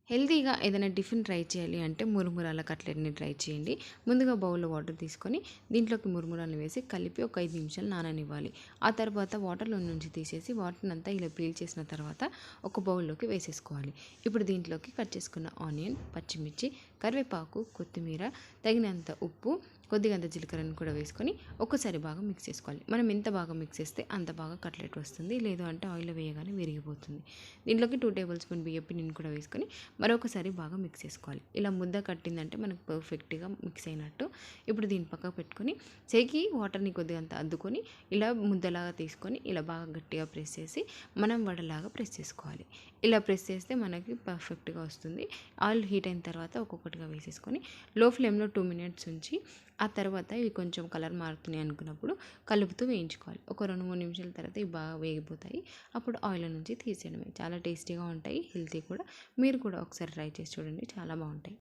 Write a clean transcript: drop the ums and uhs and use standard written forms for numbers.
హెల్తీగా ఏదైనా tiffin try చేయాలి అంటే మురుమురాల కట్లెట్ని ట్రై చేయండి. ముందుగా బౌల్లో వాటర్ తీసుకొని దీంట్లోకి మురుమురాలను వేసి కలిపి ఒక 5 నిమిషాలు నాననివ్వాలి. ఆ తర్వాత వాటర్లో నుంచి తీసేసి వాటర్ని అంతా ఇలా పీల్ చేసిన తర్వాత ఒక బౌల్లోకి వేసేసుకోవాలి. ఇప్పుడు దీంట్లోకి కట్ చేసుకున్న ఆనియన్, పచ్చిమిర్చి, కరివేపాకు, కొత్తిమీర, తగినంత ఉప్పు, కొద్దిగంత జీలకర్రను కూడా వేసుకొని ఒక్కసారి బాగా మిక్స్ చేసుకోవాలి. మనం ఎంత బాగా మిక్స్ చేస్తే అంత బాగా కట్లెట్ వస్తుంది. లేదు అంటే ఆయిల్లో వేయగానే విరిగిపోతుంది. దీంట్లోకి 2 టేబుల్ స్పూన్ బియ్యం పిండిని కూడా వేసుకొని మరొకసారి బాగా మిక్స్ చేసుకోవాలి. ఇలా ముద్ద కట్టిందంటే మనకు పర్ఫెక్ట్గా మిక్స్ అయినట్టు. ఇప్పుడు దీన్ని పక్కకు పెట్టుకొని చేయికి వాటర్ని కొద్దిగా అంత అద్దుకొని ఇలా ముద్దలాగా తీసుకొని ఇలా బాగా గట్టిగా ప్రెస్ చేసి మనం వడలాగా ప్రెస్ చేసుకోవాలి. ఇలా ప్రెస్ చేస్తే మనకి పర్ఫెక్ట్గా వస్తుంది. ఆయిల్ హీట్ అయిన తర్వాత ఒక్కొక్కటిగా వేసేసుకొని లో ఫ్లేమ్లో 2 మినిట్స్ ఉంచి ఆ తర్వాత ఇవి కొంచెం కలర్ మారుతున్నాయి అనుకున్నప్పుడు కలుపుతూ వేయించుకోవాలి. ఒక 2-3 నిమిషాల తర్వాత ఇవి బాగా వేగిపోతాయి. అప్పుడు ఆయిల్ నుంచి తీసేయడమే. చాలా టేస్టీగా ఉంటాయి, హెల్తీ కూడా. మీరు కూడా ఒకసారి ట్రై చేసి చూడండి, చాలా బాగుంటాయి.